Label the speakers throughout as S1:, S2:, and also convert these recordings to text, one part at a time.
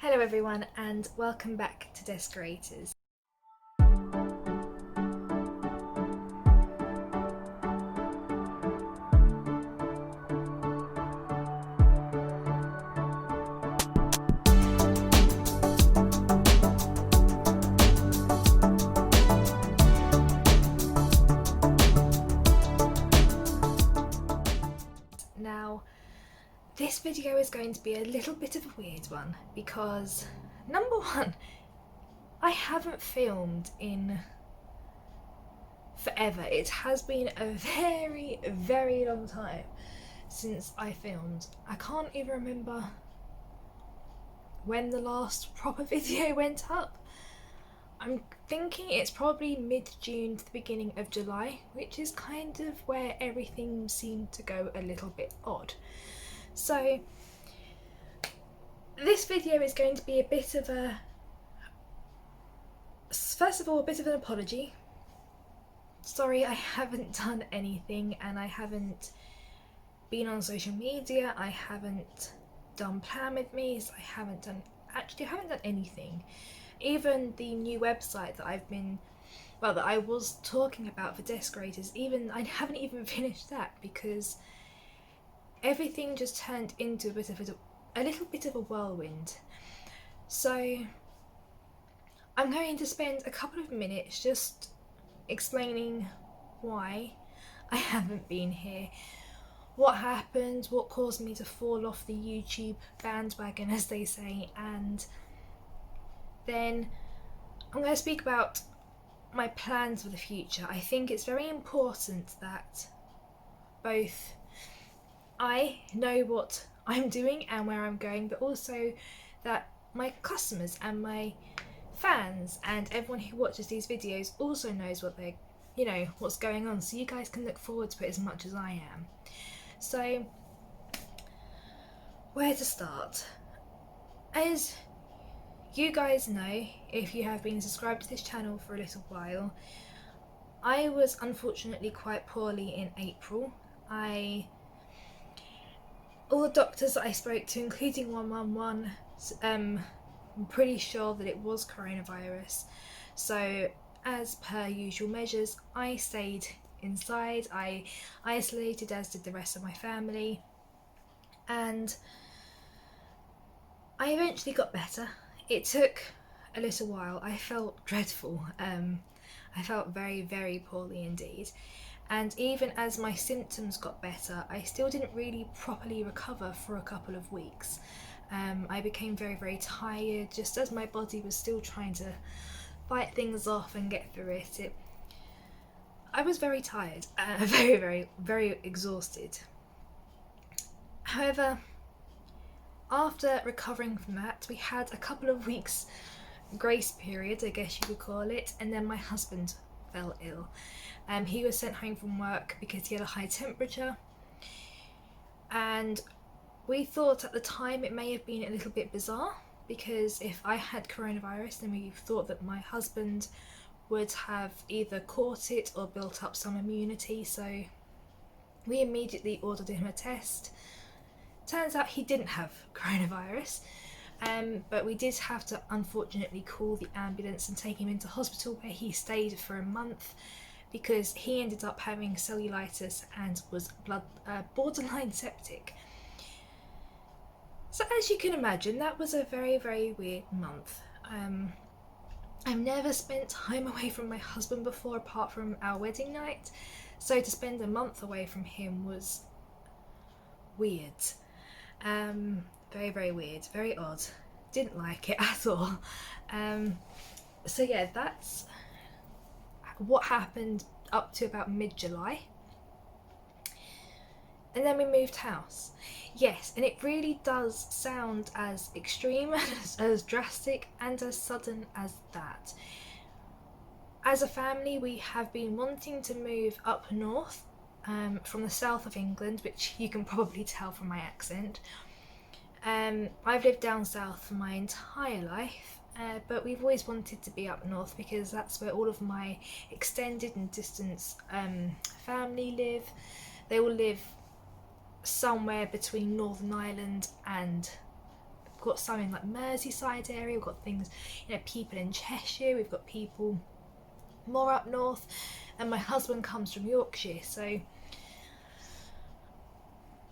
S1: Hello everyone and welcome back to Deskorators. Now, this video is going to be a little bit of a weird one because, number one, I haven't filmed in forever. It has been a very, very long time since I filmed. I can't even remember when the last proper video went up. I'm thinking it's probably mid-June to the beginning of July, which is kind of where everything seemed to go a little bit odd. So this video is going to be a bit of a, first of all, a bit of an apology. Sorry, I haven't done anything and I haven't been on social media, I haven't done plan with me, I haven't done anything. Even the new website that I was talking about for Deskorators, I haven't even finished that because everything just turned into a little bit of a whirlwind. So I'm going to spend a couple of minutes just explaining why I haven't been here, what happened, what caused me to fall off the YouTube bandwagon, as they say, and then I'm going to speak about my plans for the future. I think it's very important that both I know what I'm doing and where I'm going, but also that my customers and my fans and everyone who watches these videos also knows what's going on, so you guys can look forward to it as much as I am. So, where to start? As you guys know, if you have been subscribed to this channel for a little while, I was unfortunately quite poorly in April. All the doctors that I spoke to, including 111, I'm pretty sure that it was coronavirus. So, as per usual measures, I stayed inside, I isolated, as did the rest of my family, and I eventually got better. It took a little while. I felt dreadful. I felt very, very poorly indeed. And even as my symptoms got better, I still didn't really properly recover for a couple of weeks. I became very, very tired, just as my body was still trying to fight things off and get through it. I was very tired, very, very, very exhausted. However, after recovering from that, we had a couple of weeks grace period, I guess you could call it, and then my husband fell ill. He was sent home from work because he had a high temperature, and we thought at the time it may have been a little bit bizarre because if I had coronavirus, then we thought that my husband would have either caught it or built up some immunity, so we immediately ordered him a test. Turns out he didn't have coronavirus, but we did have to unfortunately call the ambulance and take him into hospital, where he stayed for a month because he ended up having cellulitis and was borderline septic. So as you can imagine, that was a very, very weird month. I've never spent time away from my husband before apart from our wedding night, so to spend a month away from him was weird. Very, very weird, very odd. Didn't like it at all. So yeah, that's what happened up to about mid-July. And then we moved house. Yes, and it really does sound as extreme, as drastic and as sudden as that. As a family, we have been wanting to move up north, from the south of England, which you can probably tell from my accent. I've lived down south for my entire life, but we've always wanted to be up north because that's where all of my extended and distant family live. They all live somewhere between Northern Ireland and got some in like Merseyside area, we've got things, you know, people in Cheshire, we've got people more up north, and my husband comes from Yorkshire, so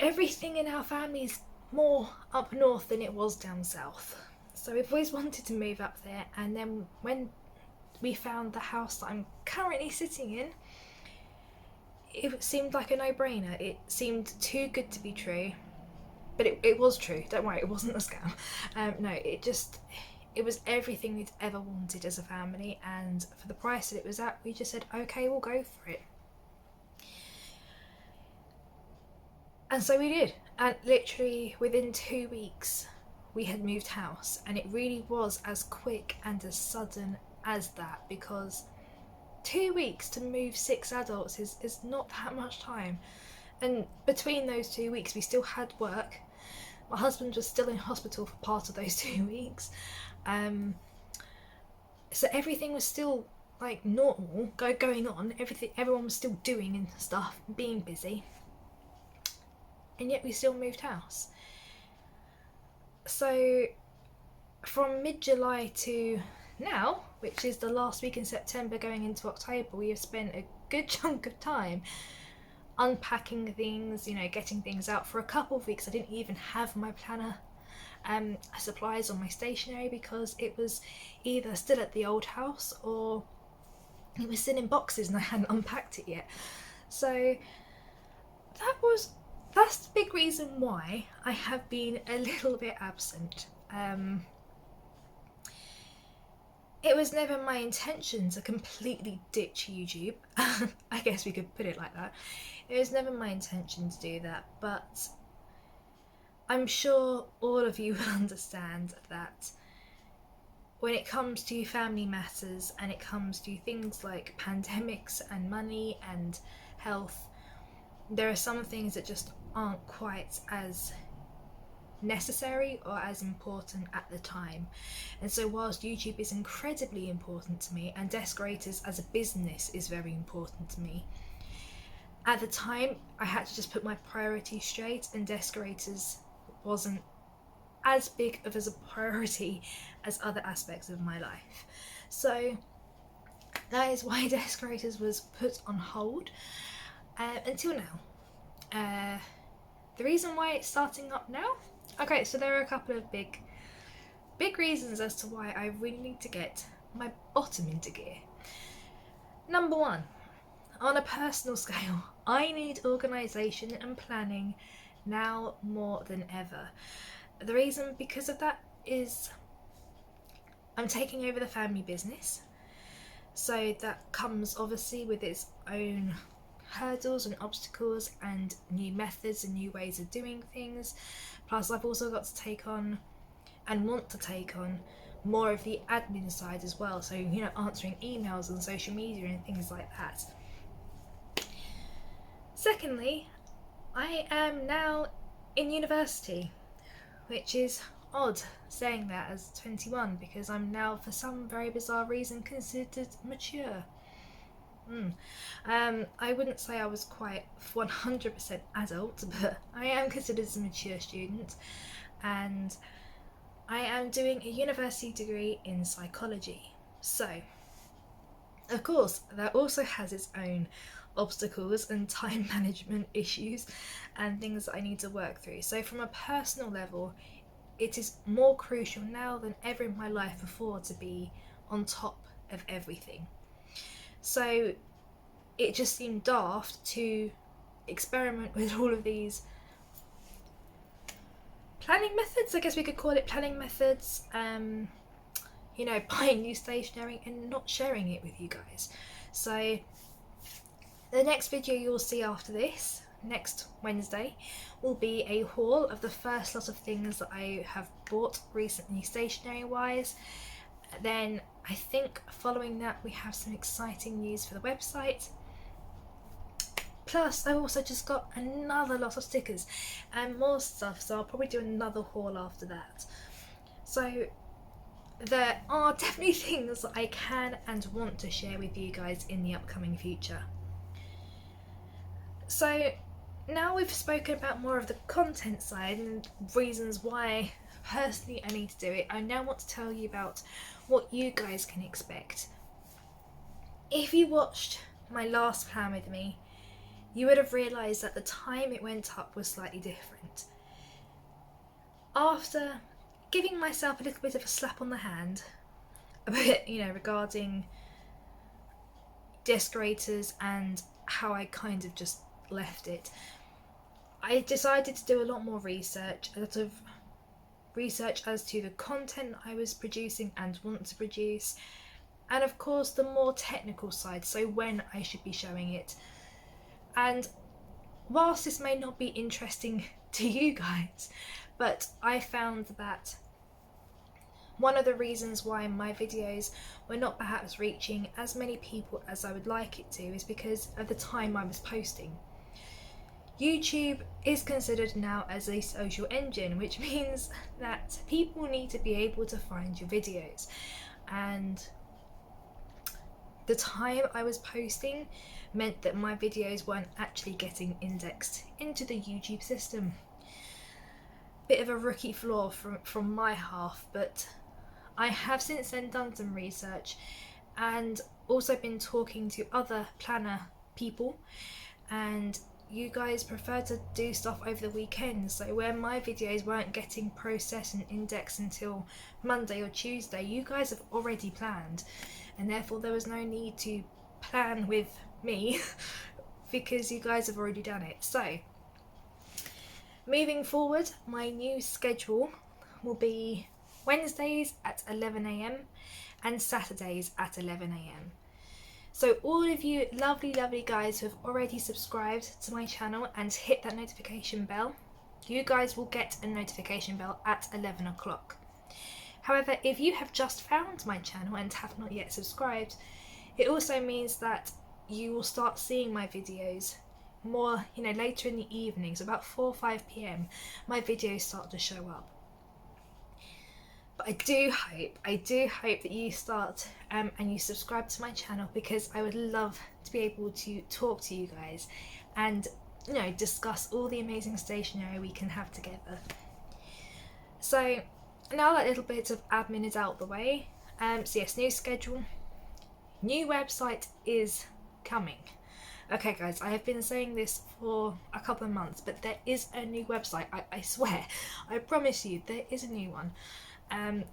S1: everything in our family is more up north than it was down south. So we've always wanted to move up there, and then when we found the house that I'm currently sitting in, it seemed like a no-brainer. It seemed too good to be true, but it was true, don't worry, it wasn't a scam. No, it was everything we'd ever wanted as a family, and for the price that it was at, we just said, okay, we'll go for it. And so we did, and literally within 2 weeks we had moved house, and it really was as quick and as sudden as that, because 2 weeks to move 6 adults is not that much time. And between those 2 weeks we still had work. My husband was still in hospital for part of those 2 weeks, so everything was still like normal going on, everyone was still doing and stuff, being busy, and yet we still moved house. So from mid-July to now, which is the last week in September going into October, we have spent a good chunk of time unpacking things, you know, getting things out. For a couple of weeks I didn't even have my planner supplies or my stationery, because it was either still at the old house or it was still in boxes and I hadn't unpacked it yet. So that's the big reason why I have been a little bit absent. It was never my intention to completely ditch YouTube. I guess we could put it like that. It was never my intention to do that, but I'm sure all of you will understand that when it comes to family matters and it comes to things like pandemics and money and health, there are some things that just aren't quite as necessary or as important at the time. And so whilst YouTube is incredibly important to me, and Deskorators as a business is very important to me, at the time I had to just put my priorities straight, and Deskorators wasn't as big of as a priority as other aspects of my life. So that is why Deskorators was put on hold until now. The reason why it's starting up now, okay, so there are a couple of big reasons as to why I really need to get my bottom into gear. Number one, on a personal scale, I need organisation and planning now more than ever. The reason because of that is I'm taking over the family business, so that comes obviously with its own hurdles and obstacles and new methods and new ways of doing things. Plus I've also got to take on and want to take on more of the admin side as well, so you know, answering emails and social media and things like that. Secondly, I am now in university, which is odd saying that as 21, because I'm now for some very bizarre reason considered mature. I wouldn't say I was quite 100% adult, but I am considered a mature student, and I am doing a university degree in psychology. So, of course, that also has its own obstacles and time management issues and things that I need to work through. So from a personal level, it is more crucial now than ever in my life before to be on top of everything. So it just seemed daft to experiment with all of these planning methods, I guess we could call it planning methods, you know, buying new stationery and not sharing it with you guys. So the next video you'll see after this, next Wednesday, will be a haul of the first lot of things that I have bought recently stationery wise. Then I think following that we have some exciting news for the website. Plus I've also just got another lot of stickers and more stuff, so I'll probably do another haul after that. So there are definitely things that I can and want to share with you guys in the upcoming future. So now we've spoken about more of the content side and reasons why personally I need to do it. I now want to tell you about what you guys can expect. If you watched my last plan with me, you would have realised that the time it went up was slightly different. After giving myself a little bit of a slap on the hand, a bit, regarding Deskorators and how I kind of just left it, I decided to do a lot more research, a lot of research as to the content I was producing and want to produce, and of course the more technical side, so when I should be showing it. And whilst this may not be interesting to you guys, but I found that one of the reasons why my videos were not perhaps reaching as many people as I would like it to is because of the time I was posting. YouTube is considered now as a social engine, which means that people need to be able to find your videos, and the time I was posting meant that my videos weren't actually getting indexed into the YouTube system. Bit of a rookie flaw from my half, but I have since then done some research and also been talking to other planner people, and you guys prefer to do stuff over the weekend, so where my videos weren't getting processed and indexed until Monday or Tuesday, you guys have already planned, and therefore there was no need to plan with me because you guys have already done it. So moving forward, my new schedule will be Wednesdays at 11 AM and Saturdays at 11 AM. So all of you lovely guys who have already subscribed to my channel and hit that notification bell, you guys will get a notification bell at 11 o'clock. However, if you have just found my channel and have not yet subscribed, it also means that you will start seeing my videos more, later in the evening, so about 4 or 5 PM, my videos start to show up. But I do hope that you start and you subscribe to my channel, because I would love to be able to talk to you guys and discuss all the amazing stationery we can have together. So now that little bit of admin is out the way, so yes, new schedule, new website is coming. Okay guys, I have been saying this for a couple of months, but there is a new website. I swear, I promise you, there is a new one.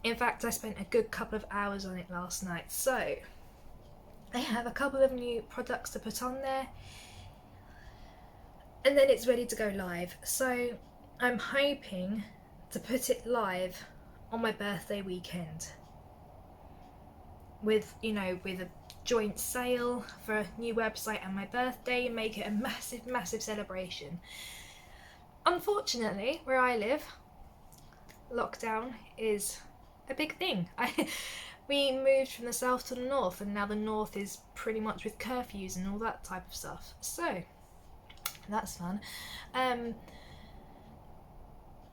S1: In fact, I spent a good couple of hours on it last night, so I have a couple of new products to put on there, and then it's ready to go live. So I'm hoping to put it live on my birthday weekend with a joint sale for a new website and my birthday, and make it a massive celebration. Unfortunately, where I live, lockdown is a big thing. We moved from the south to the north, and now the north is pretty much with curfews and all that type of stuff, so that's fun.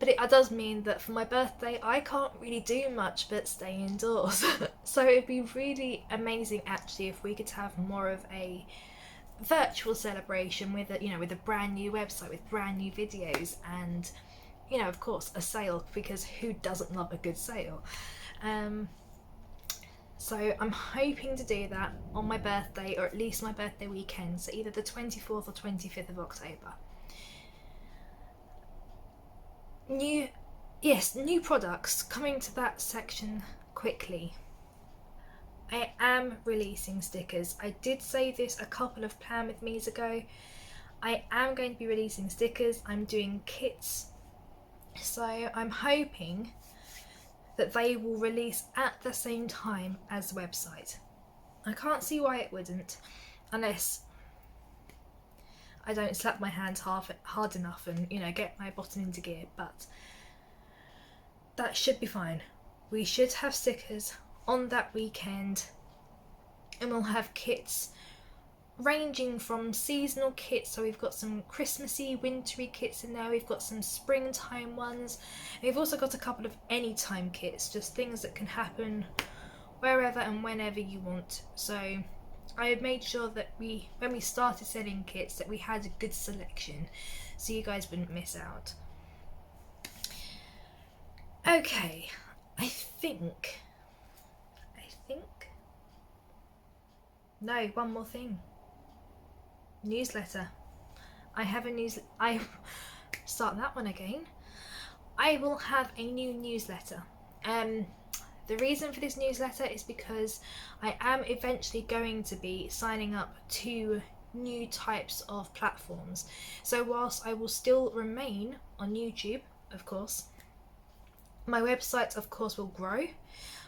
S1: But it does mean that for my birthday I can't really do much but stay indoors. So it'd be really amazing actually if we could have more of a virtual celebration with a brand new website, with brand new videos, and of course a sale, because who doesn't love a good sale? So I'm hoping to do that on my birthday, or at least my birthday weekend, so either the 24th or 25th of October. New products, coming to that section quickly. I am releasing stickers. I did say this a couple of Plan With Me's ago. I am going to be releasing stickers. I'm doing kits, so I'm hoping that they will release at the same time as the website. I can't see why it wouldn't, unless I don't slap my hands hard enough and get my bottom into gear, but that should be fine. We should have stickers on that weekend, and we'll have kits ranging from seasonal kits, so we've got some Christmassy, wintry kits in there, we've got some springtime ones, and we've also got a couple of anytime kits, just things that can happen wherever and whenever you want. So I had made sure that when we started selling kits, that we had a good selection so you guys wouldn't miss out. Okay, I think, no, one more thing. Newsletter. I have a I start that one again. I will have a new newsletter. The reason for this newsletter is because I am eventually going to be signing up to new types of platforms. So whilst I will still remain on YouTube, of course, my website of course will grow.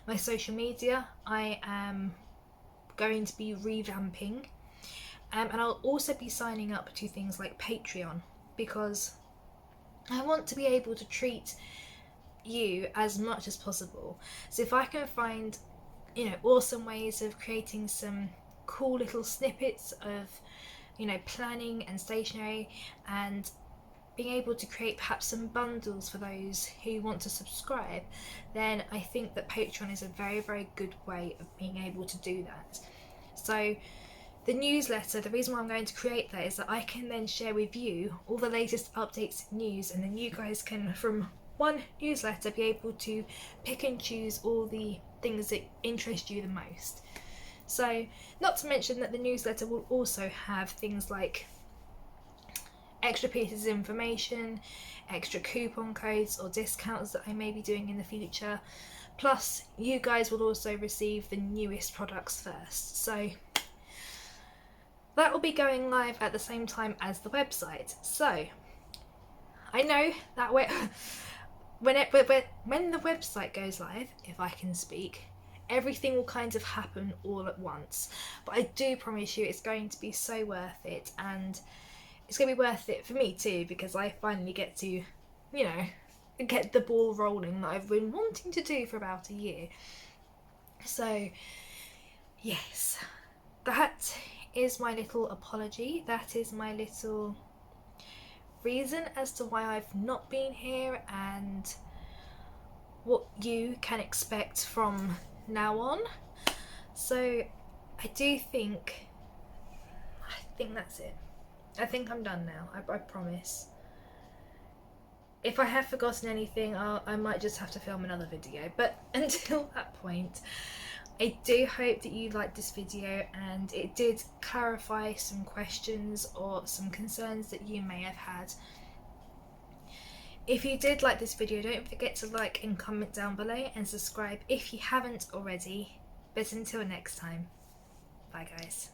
S1: My social media I am going to be revamping, and I'll also be signing up to things like Patreon, because I want to be able to treat you as much as possible. So if I can find, awesome ways of creating some cool little snippets of, planning and stationery, and being able to create perhaps some bundles for those who want to subscribe, then I think that Patreon is a very, very good way of being able to do that. So the newsletter, the reason why I'm going to create that is that I can then share with you all the latest updates, news, and then you guys can, from one newsletter, be able to pick and choose all the things that interest you the most. So, not to mention that the newsletter will also have things like extra pieces of information, extra coupon codes or discounts that I may be doing in the future. Plus, you guys will also receive the newest products first. So that will be going live at the same time as the website. So I know that when the website goes live, if I can speak, everything will kind of happen all at once. But I do promise you it's going to be so worth it, and it's going to be worth it for me too, because I finally get to, get the ball rolling that I've been wanting to do for about a year. So, yes, that is my little apology. That is my little reason as to why I've not been here, and what you can expect from now on. So I think that's it. I think I'm done now. I promise. If I have forgotten anything, I might just have to film another video. But until that point, I do hope that you liked this video and it did clarify some questions or some concerns that you may have had. If you did like this video, don't forget to like and comment down below, and subscribe if you haven't already. But until next time, bye guys.